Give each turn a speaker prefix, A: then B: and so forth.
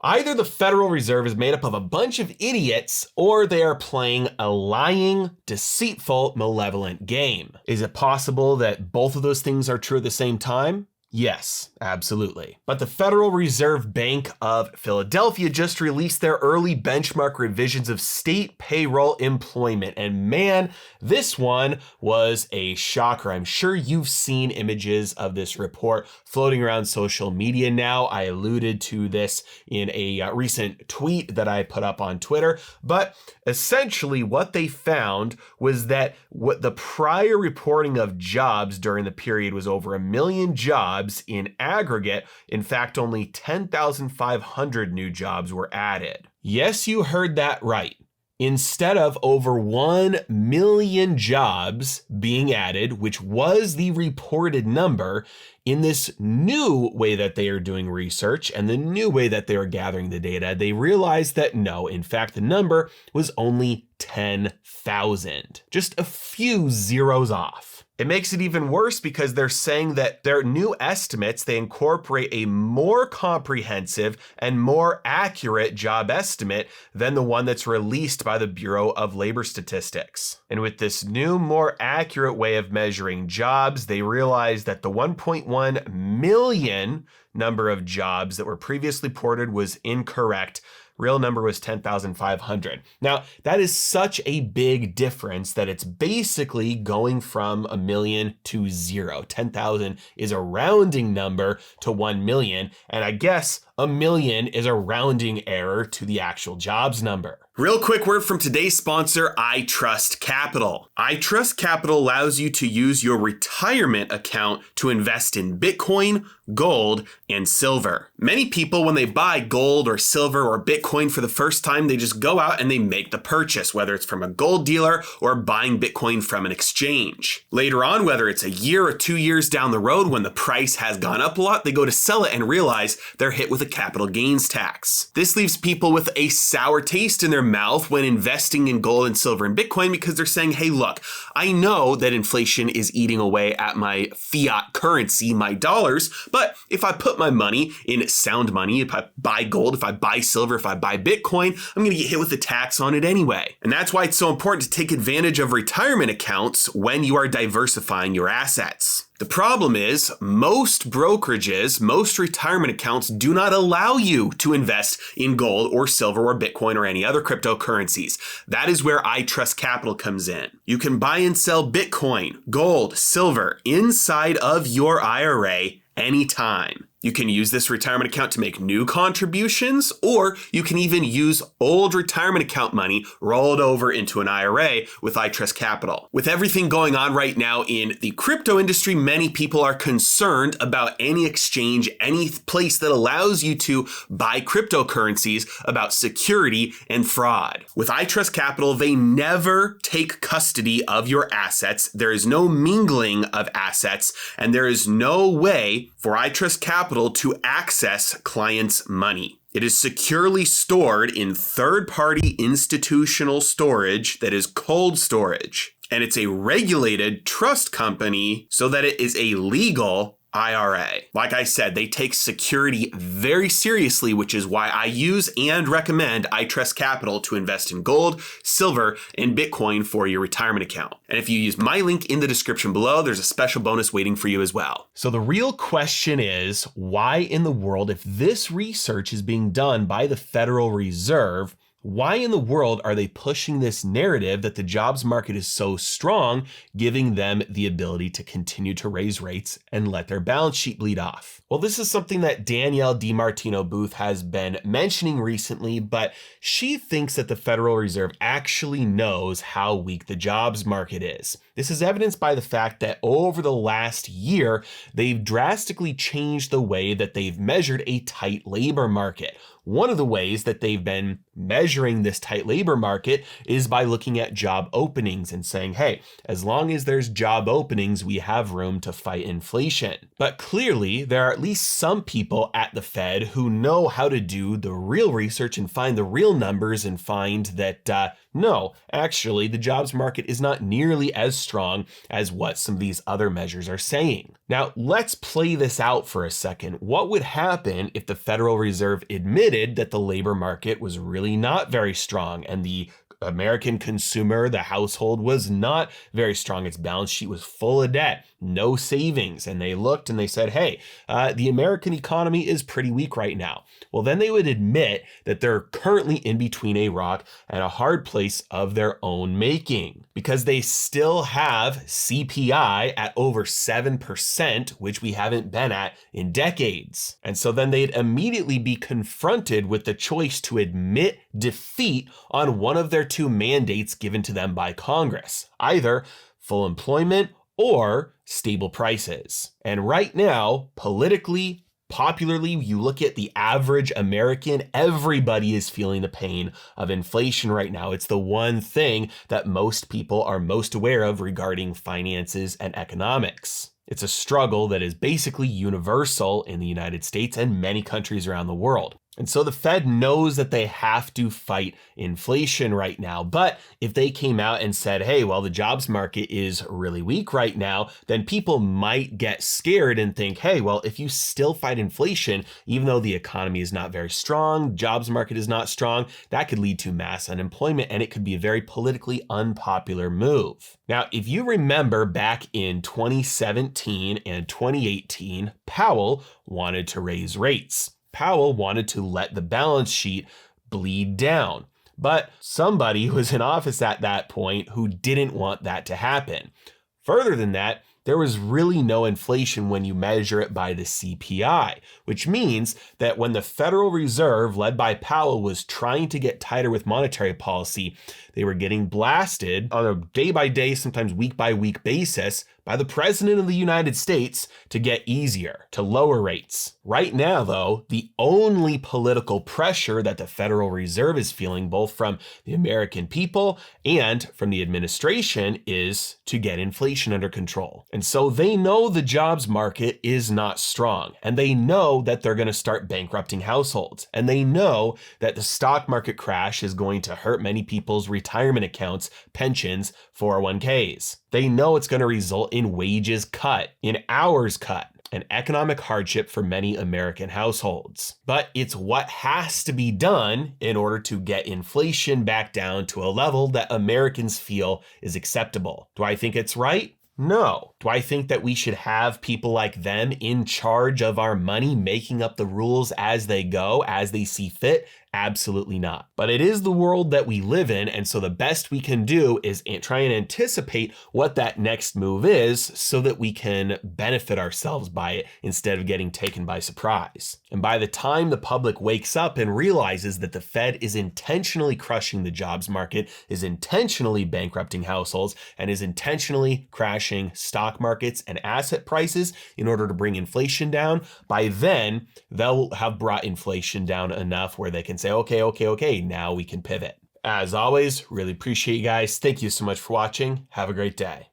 A: Either the Federal Reserve is made up of a bunch of idiots, or they are playing a lying, deceitful, malevolent game. Is it possible that both of those things are true at the same time? Yes, absolutely. But the Federal Reserve Bank of Philadelphia just released their early benchmark revisions of state payroll employment. And man, this one was a shocker. I'm sure you've seen images of this report floating around social media now. I alluded to this in a recent tweet that I put up on Twitter. But essentially what they found was that what the prior reporting of jobs during the period was over 1 million jobs in aggregate. In fact, only 10,500 new jobs were added. Yes, you heard that right. Instead of over 1 million jobs being added, which was the reported number, in this new way that they are doing research and the new way that they are gathering the data, they realized that no, in fact, the number was only 10,000, just a few zeros off. It makes it even worse because they're saying that their new estimates, they incorporate a more comprehensive and more accurate job estimate than the one that's released by the Bureau of Labor Statistics. And with this new, more accurate way of measuring jobs, they realized that the 1.1 million number of jobs that were previously reported was incorrect. Real number was 10,500. Now, that is such a big difference that it's basically going from 1 million to 0. 10,000 is a rounding number to 1 million. And I guess 1 million is a rounding error to the actual jobs number. Real quick word from today's sponsor, iTrustCapital. iTrustCapital allows you to use your retirement account to invest in Bitcoin, gold, and silver. Many people, when they buy gold or silver or Bitcoin for the first time, they just go out and they make the purchase, whether it's from a gold dealer or buying Bitcoin from an exchange. Later on, whether it's a year or 2 years down the road when the price has gone up a lot, they go to sell it and realize they're hit with a capital gains tax. This leaves people with a sour taste in their mouth when investing in gold and silver and Bitcoin because they're saying, hey, look, I know that inflation is eating away at my fiat currency, my dollars, but if I put my money in sound money, if I buy gold, if I buy silver, if I buy Bitcoin, I'm going to get hit with a tax on it anyway. And that's why it's so important to take advantage of retirement accounts when you are diversifying your assets. The problem is most brokerages, most retirement accounts do not allow you to invest in gold or silver or Bitcoin or any other cryptocurrencies. That is where iTrustCapital comes in. You can buy and sell Bitcoin, gold, silver inside of your IRA anytime. You can use this retirement account to make new contributions, or you can even use old retirement account money rolled over into an IRA with iTrustCapital. With everything going on right now in the crypto industry, many people are concerned about any exchange, any place that allows you to buy cryptocurrencies, about security and fraud. With iTrustCapital, they never take custody of your assets. There is no mingling of assets, and there is no way for iTrustCapital to access clients' money. It is securely stored in third-party institutional storage that is cold storage. And it's a regulated trust company so that it is a legal IRA. Like I said, they take security very seriously, which is why I use and recommend iTrustCapital to invest in gold, silver, and Bitcoin for your retirement account. And if you use my link in the description below, there's a special bonus waiting for you as well. So the real question is, why in the world, if this research is being done by the Federal Reserve, why in the world are they pushing this narrative that the jobs market is so strong, giving them the ability to continue to raise rates and let their balance sheet bleed off? Well, this is something that Danielle DiMartino Booth has been mentioning recently, but she thinks that the Federal Reserve actually knows how weak the jobs market is. This is evidenced by the fact that over the last year, they've drastically changed the way that they've measured a tight labor market. One of the ways that they've been measuring this tight labor market is by looking at job openings and saying, hey, as long as there's job openings, we have room to fight inflation. But clearly, there are at least some people at the Fed who know how to do the real research and find the real numbers and find that no, actually, the jobs market is not nearly as strong as what some of these other measures are saying. Now, let's play this out for a second. What would happen if the Federal Reserve admitted admitted that the labor market was really not very strong, and the American consumer, the household, was not very strong. Its balance sheet was full of debt, no savings. And they looked and they said, hey, the American economy is pretty weak right now. Well, then they would admit that they're currently in between a rock and a hard place of their own making, because they still have CPI at over 7%, which we haven't been at in decades. And so then they'd immediately be confronted with the choice to admit defeat on one of their two mandates given to them by Congress, either full employment or stable prices. And right now, politically, popularly, you look at the average American, everybody is feeling the pain of inflation right now. It's the one thing that most people are most aware of regarding finances and economics. It's a struggle that is basically universal in the United States and many countries around the world. And so the Fed knows that they have to fight inflation right now. But if they came out and said, hey, well, the jobs market is really weak right now, then people might get scared and think, hey, well, if you still fight inflation, even though the economy is not very strong, jobs market is not strong, that could lead to mass unemployment, and it could be a very politically unpopular move. Now, if you remember back in 2017 and 2018, Powell wanted to raise rates. Powell wanted to let the balance sheet bleed down, but somebody was in office at that point who didn't want that to happen. Further than that, there was really no inflation when you measure it by the CPI, which means that when the Federal Reserve, led by Powell, was trying to get tighter with monetary policy, they were getting blasted on a day-by-day, sometimes week-by-week basis by the President of the United States to get easier, to lower rates. Right now, though, the only political pressure that the Federal Reserve is feeling, both from the American people and from the administration, is to get inflation under control. And so they know the jobs market is not strong, and they know that they're going to start bankrupting households, and they know that the stock market crash is going to hurt many people's retirement accounts, pensions, 401ks. They know it's going to result in wages cut, in hours cut, an economic hardship for many American households. But it's what has to be done in order to get inflation back down to a level that Americans feel is acceptable. Do I think it's right? No. Do I think that we should have people like them in charge of our money, making up the rules as they go, as they see fit? Absolutely not. But it is the world that we live in, and so the best we can do is try and anticipate what that next move is so that we can benefit ourselves by it instead of getting taken by surprise. And by the time the public wakes up and realizes that the Fed is intentionally crushing the jobs market, is intentionally bankrupting households, and is intentionally crashing stock markets and asset prices in order to bring inflation down, by then they'll have brought inflation down enough where they can say, okay, now we can pivot. As always, really appreciate you guys. Thank you so much for watching. Have a great day.